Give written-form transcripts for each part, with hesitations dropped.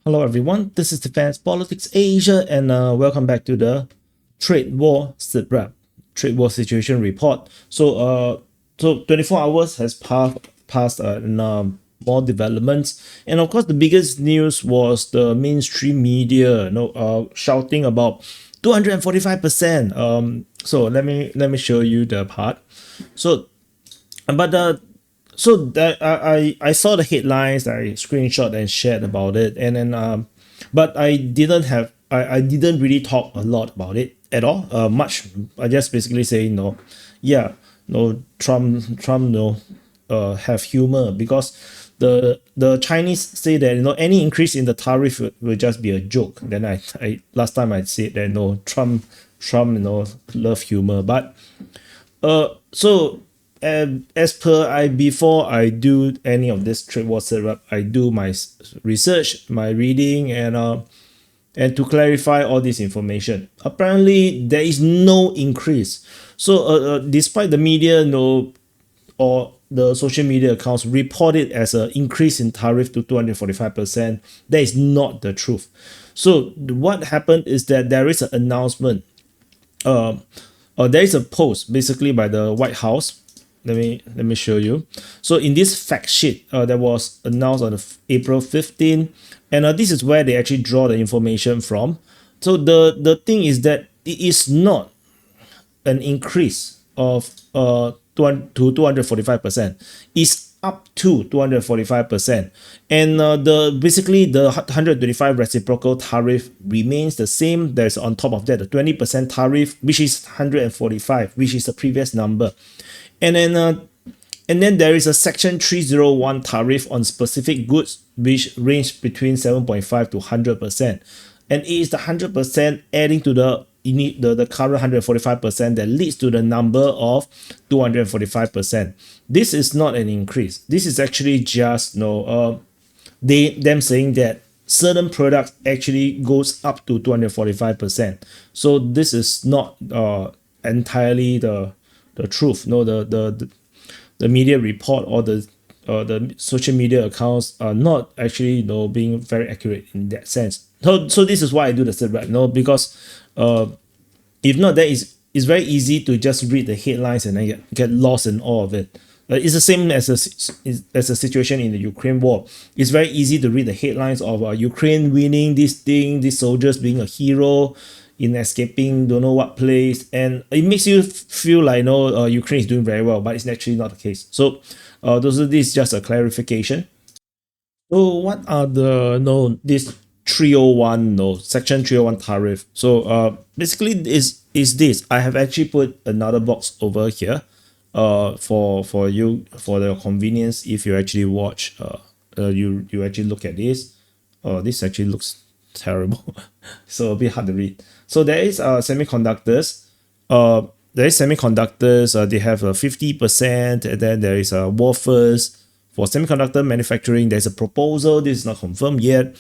Hello everyone, this is Defense Politics Asia and welcome back to the Trade War SITREP, Trade War Situation Report. So 24 hours has passed and more developments. And of course, the biggest news was the mainstream media shouting about 245%. So let me show you the part. So but so that I saw the headlines, I screenshot and shared about it, and then but I didn't really talk a lot about it at all. Much I just basically say yeah, no Trump no have humor because the Chinese say that any increase in the tariff will just be a joke. Then I last time I said that Trump love humor, but so as per before I do any of this trade war setup, I do my research, my reading, and to clarify all this information. Apparently, there is no increase. So despite the media or the social media accounts report it as an increase in tariff to 245%, that is not the truth. So what happened is that there is an announcement. There is a post basically by the White House. Let me show you. So in this fact sheet that was announced on April 15, and this is where they actually draw the information from. So the thing is that it is not an increase of to 245%. Is up to 245%, and the basically the 125 reciprocal tariff remains the same. There's on top of that the 20% tariff, which is 145, which is the previous number, and then there is a section 301 tariff on specific goods which range between 7.5 to 100%, and it is the 100% adding to the current 145% that leads to the number of 245%. This is not an increase. This is actually just them saying that certain products actually goes up to 245%. So this is not entirely the truth. No, the media report or the social media accounts are not actually being very accurate in that sense. So this is why I do the sit rep, because if not, that is it's very easy to just read the headlines and then get lost in all of it. It's the same as a situation in the Ukraine war. It's very easy to read the headlines of Ukraine winning this thing, these soldiers being a hero in escaping don't know what place, and it makes you feel like Ukraine is doing very well, but it's actually not the case. So this is just a clarification. So what are the this 301 section 301 tariff? So basically is this. I have actually put another box over here for you for the convenience. If you actually watch you actually look at this. This actually looks terrible. So a bit hard to read. So there is semiconductors. They have a 50%, and then there is wafers. For semiconductor manufacturing, there's a proposal. This is not confirmed yet.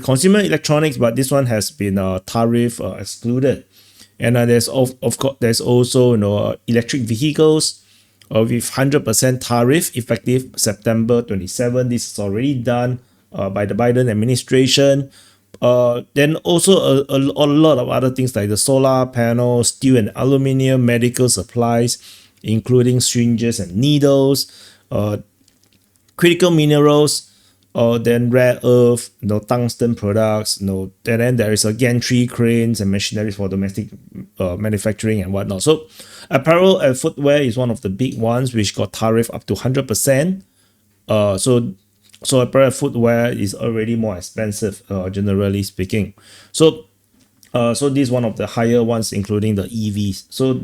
Consumer electronics, but this one has been tariff excluded. And of course there's also electric vehicles with 100% tariff effective September 27. This is already done by the Biden administration. Then also a lot of other things like the solar panels, steel and aluminium, medical supplies, including syringes and needles, critical minerals, then rare earth, tungsten products, and then there is a gantry cranes and machineries for domestic manufacturing and whatnot. So apparel and footwear is one of the big ones which got tariff up to 100%. So apparel and footwear is already more expensive, generally speaking. So this is one of the higher ones, including the EVs. So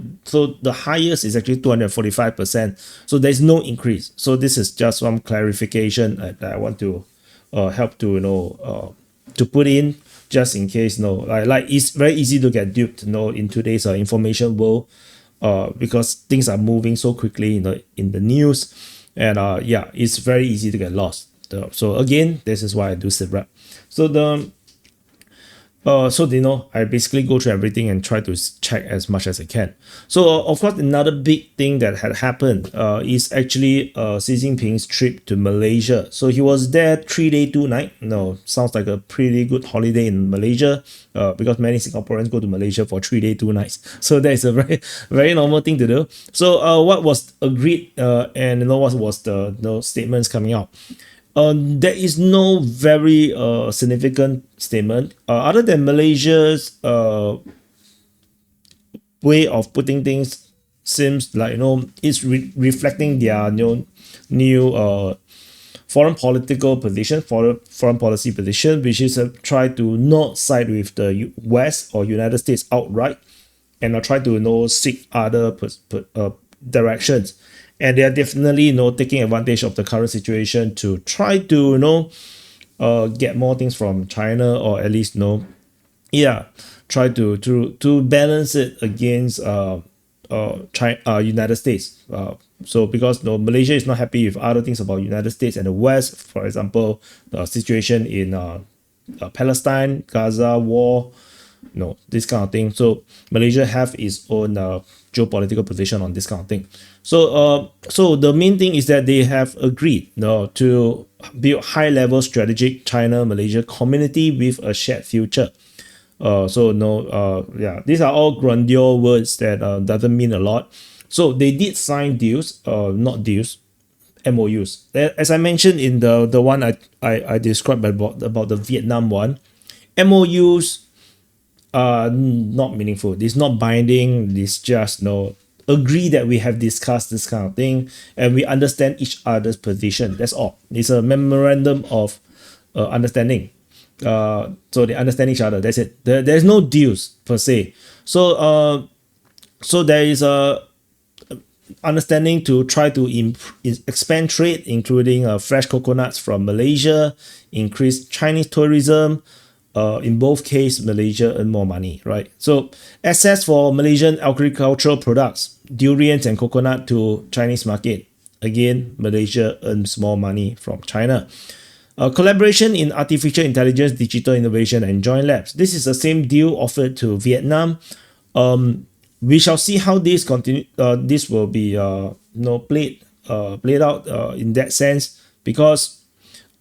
the highest is actually 245%. So there's no increase. So this is just some clarification that I want to help to put in, just in case. Like it's very easy to get duped in today's information world, because things are moving so quickly in the news, and yeah, it's very easy to get lost. So again, this is why I do sit rep. So So you know, I basically go through everything and try to check as much as I can. So of course, another big thing that had happened is actually Xi Jinping's trip to Malaysia. So he was there 3 day 2 night. No, sounds like a pretty good holiday in Malaysia. Because many Singaporeans go to Malaysia for 3 day 2 nights. So that is a very normal thing to do. So what was agreed and you know what was the statements coming out. There is no very significant statement other than Malaysia's way of putting things seems like it's reflecting their new foreign political position, foreign policy position, which is try to not side with the West or United States outright, and try to seek other directions. And they are definitely taking advantage of the current situation to try to get more things from China, or at least try to balance it against China, United States. So because Malaysia is not happy with other things about United States and the West, for example, the situation in Palestine, Gaza war, this kind of thing. So Malaysia have its own geopolitical position on this kind of thing. So the main thing is that they have agreed to build high-level strategic China-Malaysia community with a shared future. These are all grandeur words that doesn't mean a lot. So they did sign deals, not deals, MOUs. As I mentioned in the one I described about the Vietnam one, MOUs are not meaningful. It's not binding. It's just agree that we have discussed this kind of thing and we understand each other's position. That's all. It's a memorandum of understanding. So they understand each other. That's it. There's no deals per se. So there is a understanding to try to expand trade, including fresh coconuts from Malaysia, increase Chinese tourism. In both cases, Malaysia earn more money, right? So access for Malaysian agricultural products, durians and coconut to Chinese market. Again, Malaysia earns more money from China. Collaboration in artificial intelligence, digital innovation, and joint labs. This is the same deal offered to Vietnam. We shall see how this continue. This will be played out in that sense, because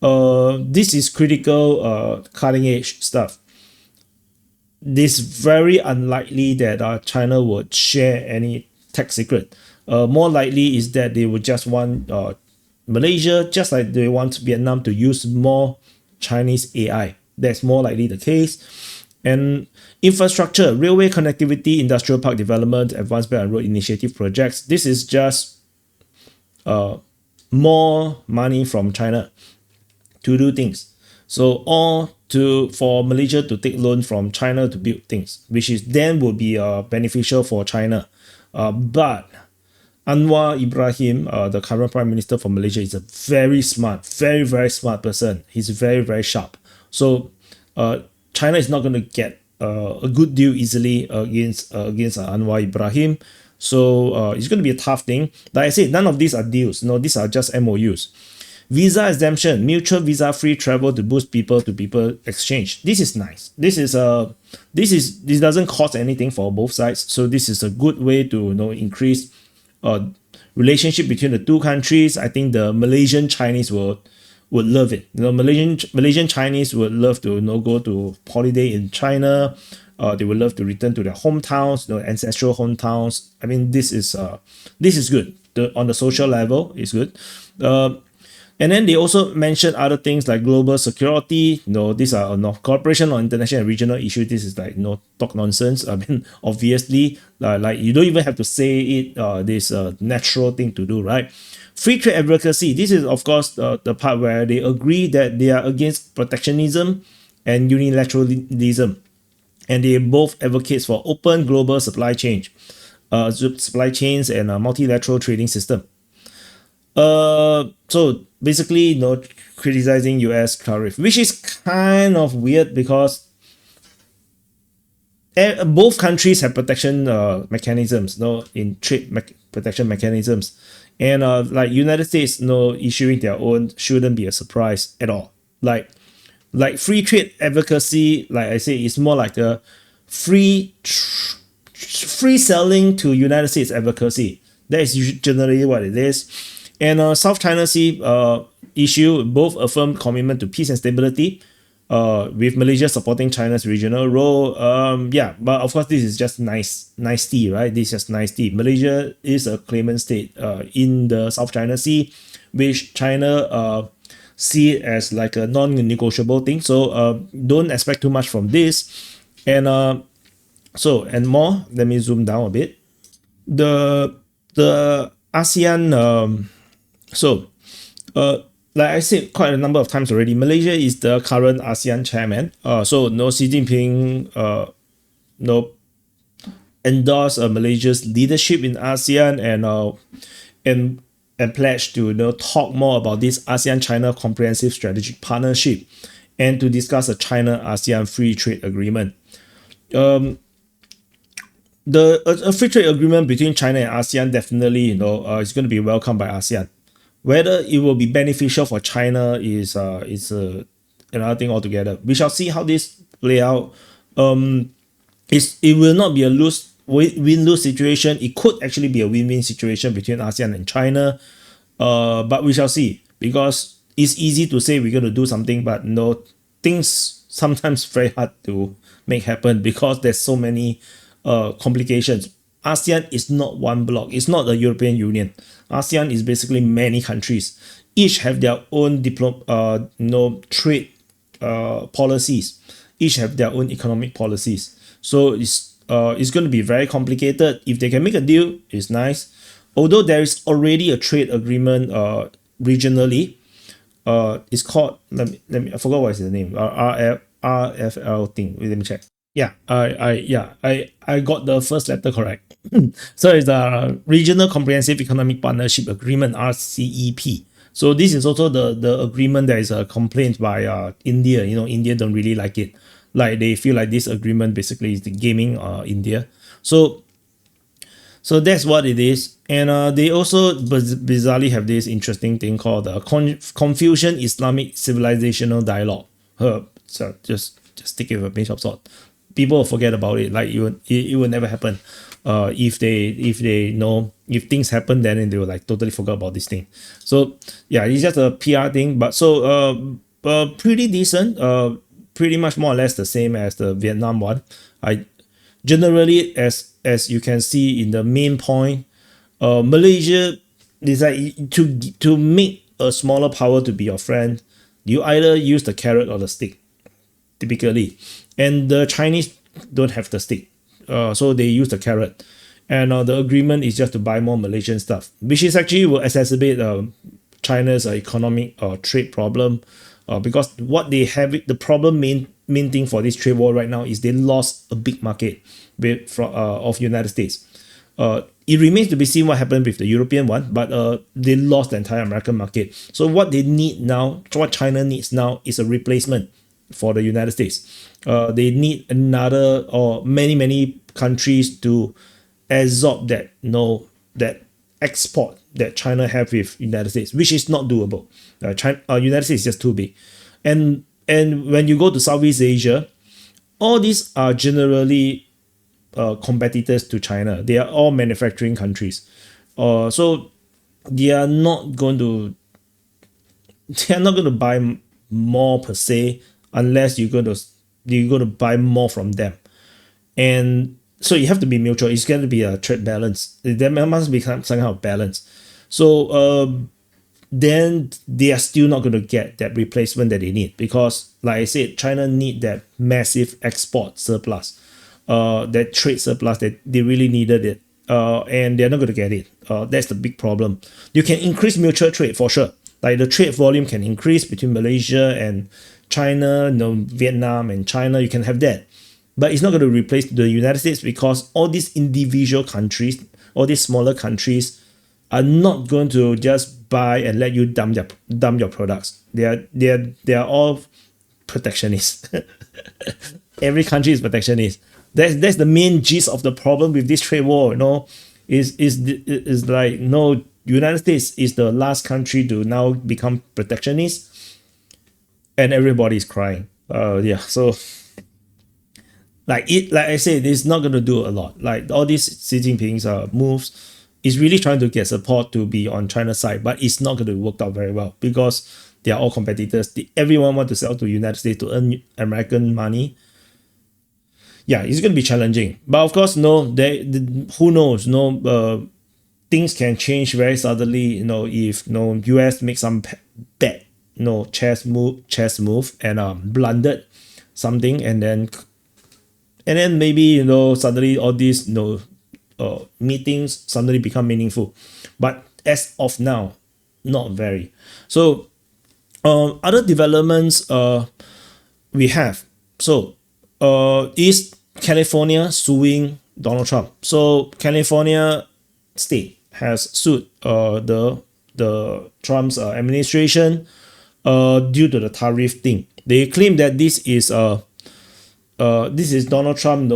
this is critical cutting edge stuff. This very unlikely that China would share any tech secret. More likely is that they would just want Malaysia, just like they want Vietnam, to use more Chinese AI. That's more likely the case. And infrastructure, railway connectivity, industrial park development, advanced belt and road initiative projects. This is just more money from China to do things. So for Malaysia to take loan from China to build things, which is then will be beneficial for China. But Anwar Ibrahim, the current Prime Minister for Malaysia, is a very smart, very, very smart person. He's very, very sharp. So China is not going to get a good deal easily against Anwar Ibrahim. So it's going to be a tough thing. Like I said, none of these are deals. These are just MOUs. Visa exemption, mutual visa-free travel to boost people-to-people exchange. This is nice. This doesn't cost anything for both sides. So this is a good way to increase relationship between the two countries. I think the Malaysian Chinese would love it. Malaysian Chinese would love to go to holiday in China. They would love to return to their hometowns, ancestral hometowns. I mean, this is good. On the social level, it's good. And then they also mentioned other things like global security. These are cooperation on international and regional issues. This is like talk nonsense. I mean, obviously, like you don't even have to say it. This natural thing to do, right? Free trade advocacy. This is of course the part where they agree that they are against protectionism and unilateralism, and they both advocate for open global supply chains and a multilateral trading system. So basically, criticizing US tariff, which is kind of weird because both countries have protection mechanisms, in trade protection mechanisms, and like United States, issuing their own shouldn't be a surprise at all. Like Like free trade advocacy, like I say, is more like a free selling to United States advocacy. That is generally what it is. And South China Sea issue both affirm commitment to peace and stability, with Malaysia supporting China's regional role. Yeah, but of course this is just nice tea, right? This is just nice tea. Malaysia is a claimant state in the South China Sea, which China see it as like a non-negotiable thing. So don't expect too much from this. And and more. Let me zoom down a bit. The ASEAN like I said quite a number of times already, Malaysia is the current ASEAN chairman. So no, Xi Jinping endorse Malaysia's leadership in ASEAN and pledge to talk more about this ASEAN-China comprehensive strategic partnership and to discuss a China-ASEAN free trade agreement. A free trade agreement between China and ASEAN definitely is going to be welcomed by ASEAN. Whether it will be beneficial for China is another thing altogether. We shall see how this play out. It will not be a win-lose situation. It could actually be a win-win situation between ASEAN and China. But we shall see, because it's easy to say we're going to do something, but things sometimes very hard to make happen because there's so many complications. ASEAN is not one bloc. It's not the European Union. ASEAN is basically many countries. Each have their own trade policies. Each have their own economic policies. So it's going to be very complicated. If they can make a deal, it's nice. Although there is already a trade agreement regionally, it's called, let me I forgot what is the name. RFL thing. Wait, let me check. Yeah, I got the first letter correct. So it's the Regional Comprehensive Economic Partnership Agreement, RCEP. So this is also the agreement that is a complaint by India. India don't really like it. Like they feel like this agreement basically is the gaming India. So that's what it is. And they also bizarrely have this interesting thing called the Confucian Islamic Civilizational Dialogue. So just take it with a pinch of salt. People will forget about it. Like it will never happen. If things happen, then they will like totally forget about this thing. So yeah, it's just a PR thing. But so pretty decent. Pretty much more or less the same as the Vietnam one. I generally, as you can see in the main point, Malaysia decide to make a smaller power to be your friend. You either use the carrot or the stick, typically, and the Chinese don't have the stick, so they use the carrot, and the agreement is just to buy more Malaysian stuff, which is actually will exacerbate China's economic trade problem, because what they have, the problem main thing for this trade war right now is they lost a big market of United States. It remains to be seen what happened with the European one, but they lost the entire American market. So what they need now, what China needs now, is a replacement for the United States. They need another or many countries to absorb that export that China have with United States, which is not doable. United States is just too big, and when you go to Southeast Asia, all these are generally competitors to China. They are all manufacturing countries, so they are not going to buy more per se unless you're going to buy more from them, and so you have to be mutual. It's going to be a trade balance. There must be some kind of balance. So then they are still not going to get that replacement that they need, because like I said, China need that massive export surplus, that trade surplus that they really needed it, and they're not going to get it. That's the big problem. You can increase mutual trade for sure. Like the trade volume can increase between Malaysia and China, Vietnam and China. You can have that, but it's not going to replace the United States, because all these individual countries, all these smaller countries, are not going to just buy and let you dump your products. They are all protectionists. Every country is protectionist. That's the main gist of the problem with this trade war. Is like, United States is the last country to now become protectionist, and everybody's crying. Yeah, so like I said, it's not going to do a lot. Like all these Xi Jinping's moves is really trying to get support to be on China's side, but it's not going to work out very well because they are all competitors. Everyone want to sell to United States to earn American money. Yeah, it's going to be challenging. But of course, who knows? Things can change very suddenly. If US makes some bad, chess move and blundered something, and then maybe suddenly all these meetings suddenly become meaningful. But as of now, not very. So other developments we have. So is California suing Donald Trump. So California state has sued the Trump's administration due to the tariff thing. They claim that this is Donald Trump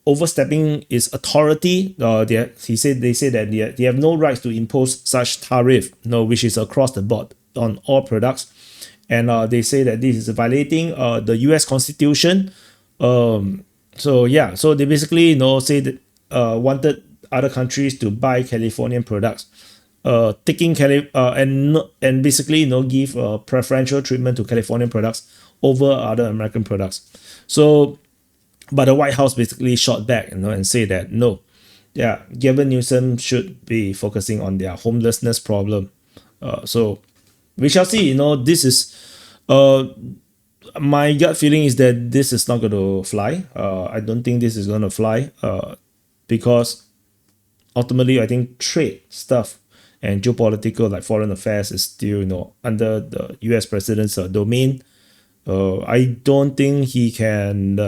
overstepping his authority. They say that they have no rights to impose such tariff, which is across the board on all products, and they say that this is violating the U.S. Constitution. So they basically say that wanted other countries to buy Californian products, taking and basically give preferential treatment to Californian products over other American products. So, but the White House basically shot back, and say that no, Gavin Newsom should be focusing on their homelessness problem. So we shall see. This is my gut feeling is that this is not going to fly. I don't think this is going to fly because ultimately I think trade stuff and geopolitical like foreign affairs is still under the US president's domain. I don't think he can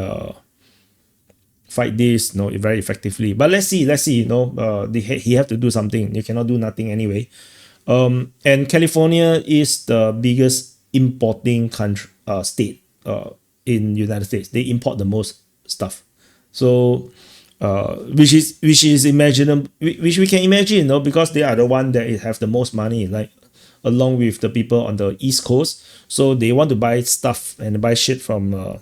fight this very effectively. But let's see. He have to do something. You cannot do nothing anyway. And California is the biggest importing country state in United States. They import the most stuff. So which is imaginable, which we can imagine, because they are the one that have the most money, like along with the people on the East Coast. So they want to buy stuff and buy shit from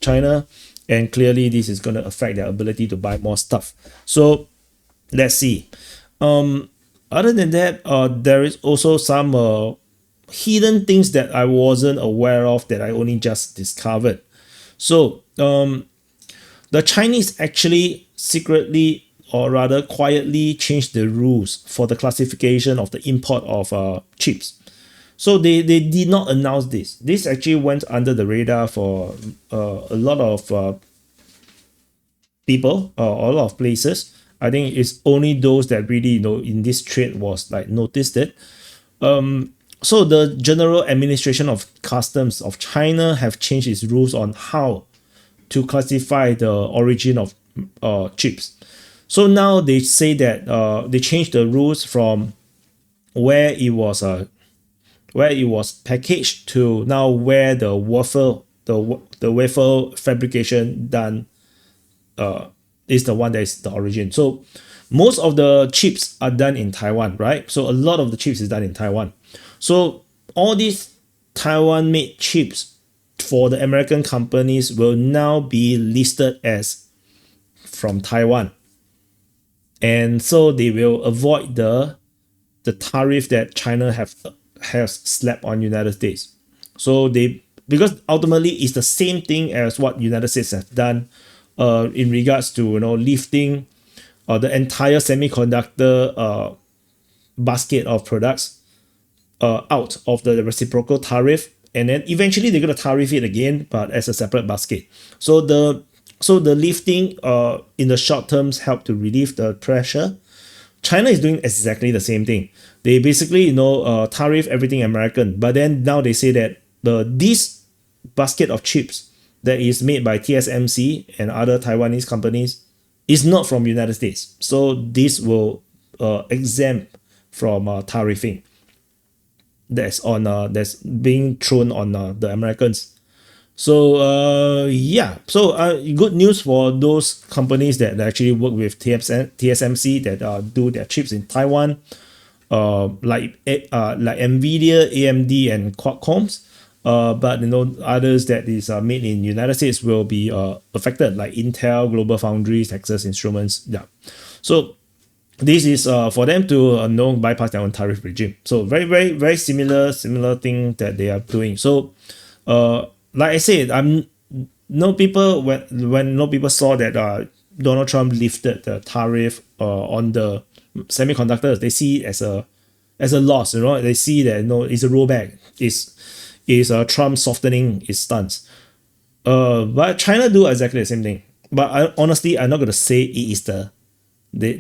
China, and clearly this is going to affect their ability to buy more stuff. So let's see. Other than that, there is also some hidden things that I wasn't aware of that I only just discovered. So the Chinese actually secretly, or rather quietly, changed the rules for the classification of the import of chips. So they did not announce this. This actually went under the radar for a lot of people, or a lot of places. I think it's only those that really in this trade was like noticed it. So the General Administration of Customs of China have changed its rules on how to classify the origin of chips. So now they say that they changed the rules from where it was packaged to now where the wafer fabrication done is the one that is the origin. So most of the chips are done in Taiwan, right? So a lot of the chips is done in Taiwan. So all these Taiwan-made chips for the American companies will now be listed as from Taiwan. And so they will avoid the tariff that China has slapped on United States. So because ultimately it's the same thing as what United States have done in regards to lifting the entire semiconductor basket of products out of the reciprocal tariff, and then eventually they're going to tariff it again, but as a separate basket. So the lifting in the short terms help to relieve the pressure. China is doing exactly the same thing. They basically tariff everything American, but then now they say that this basket of chips that is made by TSMC and other Taiwanese companies is not from United States. So this will exempt from tariffing that's being thrown on the Americans. So good news for those companies that actually work with TSMC that do their chips in Taiwan, like Nvidia, AMD, and Qualcomm's. but others that is made in United States will be affected, like Intel, Global Foundries, Texas Instruments. Yeah, so this is for them to bypass their own tariff regime. So very similar thing that they are doing. So like I said, no people when no people saw that Donald Trump lifted the tariff on the semiconductors, they see it as a loss. They see that it's a rollback. Is Trump softening his stance. But China do exactly the same thing. But honestly, I'm not gonna say it is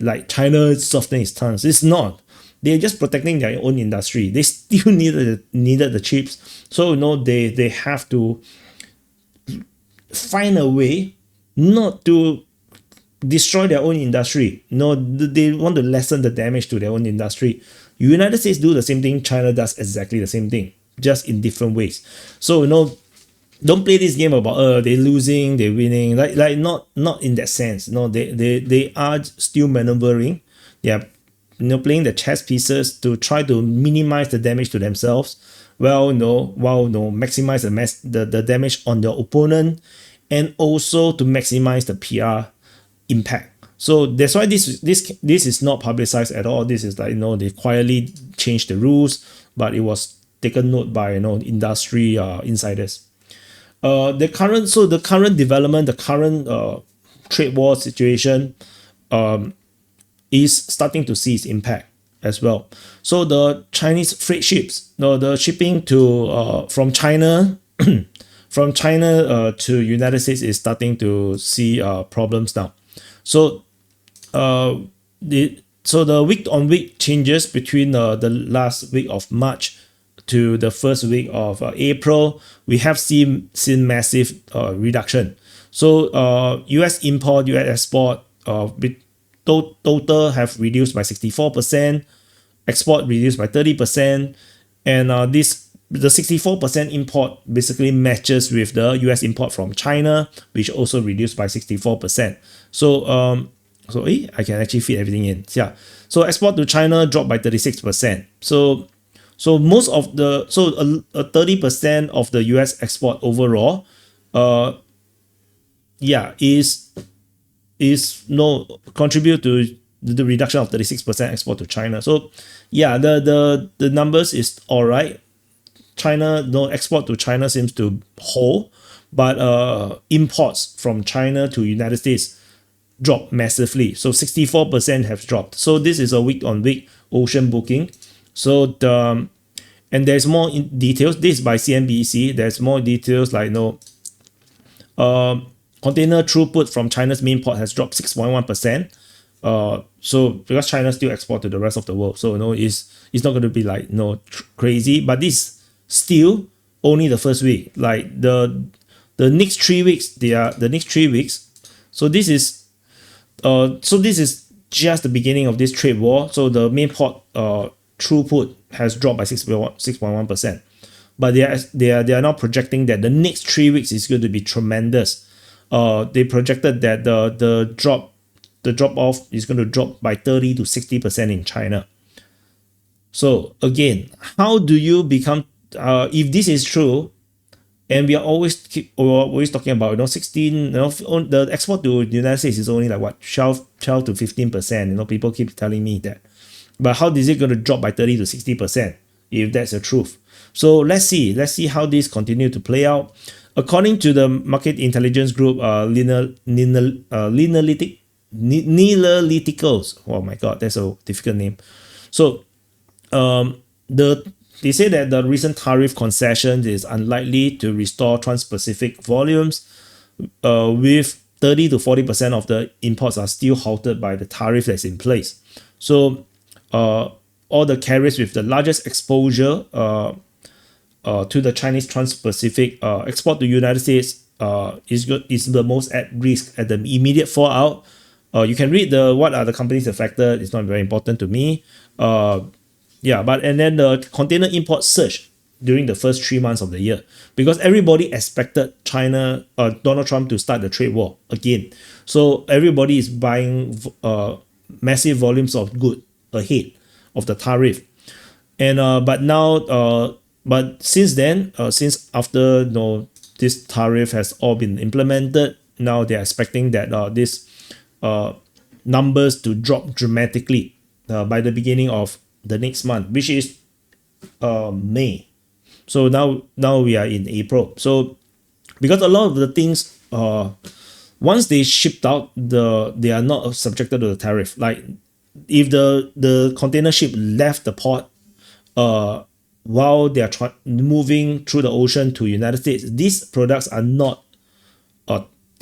like China softening its stance. It's not. They're just protecting their own industry. They still needed the chips. So they have to find a way not to destroy their own industry. They want to lessen the damage to their own industry. United States do the same thing. China does exactly the same thing, just in different ways. So don't play this game about they're losing, they're winning. Like not in that sense. They are still maneuvering. They are playing the chess pieces to try to minimize the damage to themselves. While maximize the damage on their opponent, and also to maximize the PR impact. So that's why this is not publicized at all. This is like they quietly changed the rules, but it was taken note by industry insiders. The current development, the current trade war situation is starting to see its impact as well. So the Chinese freight ships, the shipping to from China to United States is starting to see problems now. So the week-on-week changes between the last week of March to the first week of April, we have seen massive reduction. So US import, US export total have reduced by 64%, export reduced by 30%, and the 64% import basically matches with the US import from China, which also reduced by 64%. So I can actually fit everything in. Yeah. So export to China dropped by 36%. So most of the 30% of the US export overall contribute to the reduction of 36% export to China. So yeah, the numbers is all right. China, export to China seems to hold, but imports from China to United States dropped massively. So 64% have dropped. So this is a week-on-week ocean booking. So and there's more details. This is by CNBC. There's more details like container throughput from China's main port has dropped 6.1%. So because China still export to the rest of the world, so it's not going to be like crazy, but this still only the first week. Like the next 3 weeks, So this is just the beginning of this trade war. So the main port throughput has dropped by 6.1%. But they are now projecting that the next 3 weeks is going to be tremendous. They projected that the drop off is going to drop by 30 to 60% in China. So again, how do you become if this is true, and we are always talking about 16, the export to the United States is only like what 12 to 15%. People keep telling me that, but how is it going to drop by 30 to 60% if that's the truth? So let's see how this continue to play out. According to the market intelligence group, Nilalyticals. Oh my god, that's a difficult name. So they say that the recent tariff concessions is unlikely to restore trans-Pacific volumes, with 30 to 40% of the imports are still halted by the tariff that's in place. So all the carriers with the largest exposure to the Chinese trans-Pacific export to United States is the most at risk at the immediate fallout. You can read what are the companies affected. It's not very important to me. And then the container import surged during the first 3 months of the year because everybody expected Donald Trump to start the trade war again. So everybody is buying massive volumes of goods ahead of the tariff. And but now But since then, since after this tariff has all been implemented, now they're expecting that this numbers to drop dramatically by the beginning of the next month, which is May. So now we are in April. So because a lot of the things once they shipped out, they are not subjected to the tariff. Like if the container ship left the port while they are moving through the ocean to United States, these products are not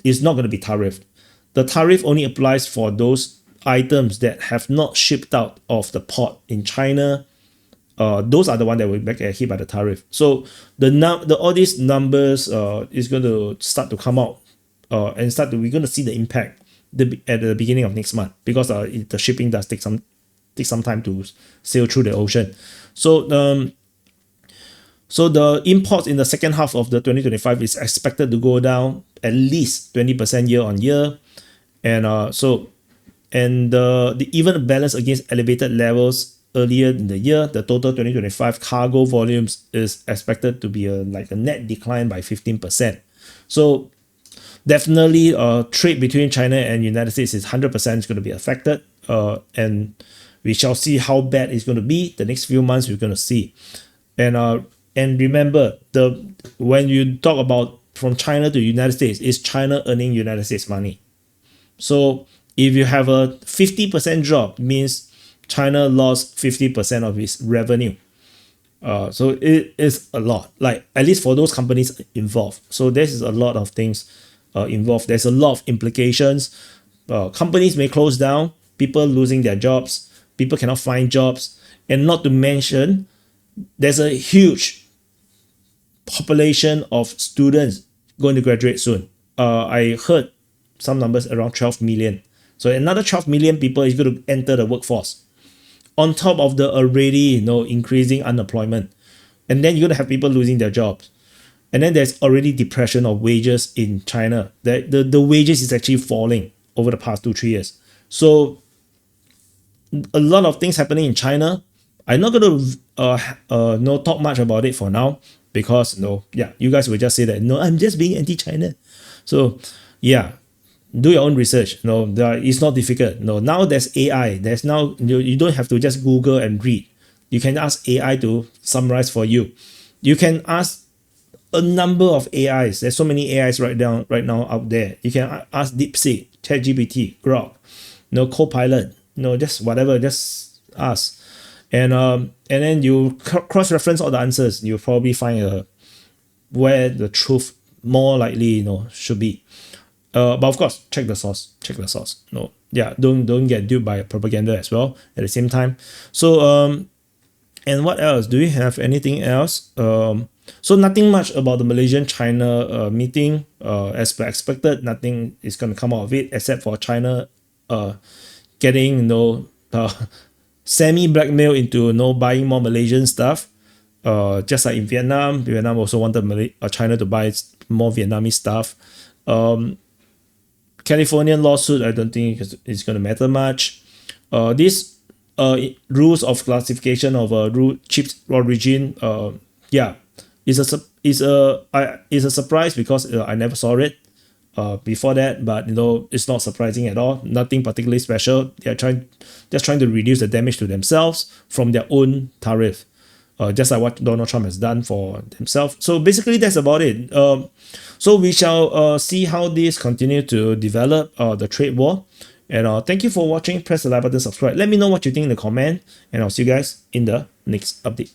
is not going to be tariffed. The tariff only applies for those items that have not shipped out of the port in China. Those are the ones that will get hit by the tariff. So all these numbers is going to start to come out and we're going to see the impact at the beginning of next month, because the shipping does take some time to sail through the ocean. So so the imports in the second half of the 2025 is expected to go down at least 20% year on year, and the even balance against elevated levels earlier in the year, the total 2025 cargo volumes is expected to be like a net decline by 15%. So definitely trade between China and United States is 100% going to be affected, and we shall see how bad it's going to be. The next few months we're going to see. And remember, when you talk about from China to United States, is China earning United States money. So if you have a 50% drop, means China lost 50% of its revenue. So it is a lot, like at least for those companies involved. So there's a lot of things involved. There's a lot of implications. Companies may close down, people losing their jobs, people cannot find jobs, and not to mention there's a huge population of students going to graduate soon. I heard some numbers around 12 million. So another 12 million people is going to enter the workforce on top of the already increasing unemployment. And then you're going to have people losing their jobs. And then there's already depression of wages in China. The wages is actually falling over the past 2-3 years. So a lot of things happening in China. I'm not going to talk much about it for now, because you guys will just say that I'm just being anti-China. So yeah, do your own research. It's not difficult. Now there's AI. There's now you don't have to just Google and read. You can ask AI to summarize for you. You can ask a number of AIs. There's so many AIs right now out there. You can ask DeepSeek, ChatGPT, Grok, Copilot, just whatever, just ask. And then you cross-reference all the answers. You'll probably find where the truth more likely should be. But of course, check the source. Don't get duped by propaganda as well at the same time. So and what else? Do we have anything else? So nothing much about the Malaysian-China meeting. As per expected, nothing is going to come out of it except for China getting semi-blackmail into buying more Malaysian stuff. Just like in Vietnam also wanted China to buy more Vietnamese stuff. Californian lawsuit, I don't think it's going to matter much. This rules of classification of chips origin, is a surprise, because I never saw it before that, but it's not surprising at all. Nothing particularly special. They're just trying to reduce the damage to themselves from their own tariff, just like what Donald Trump has done for himself. So basically that's about it. So we shall see how this continue to develop, the trade war. And thank you for watching. Press the like button, subscribe. Let me know what you think in the comment, and I'll see you guys in the next update.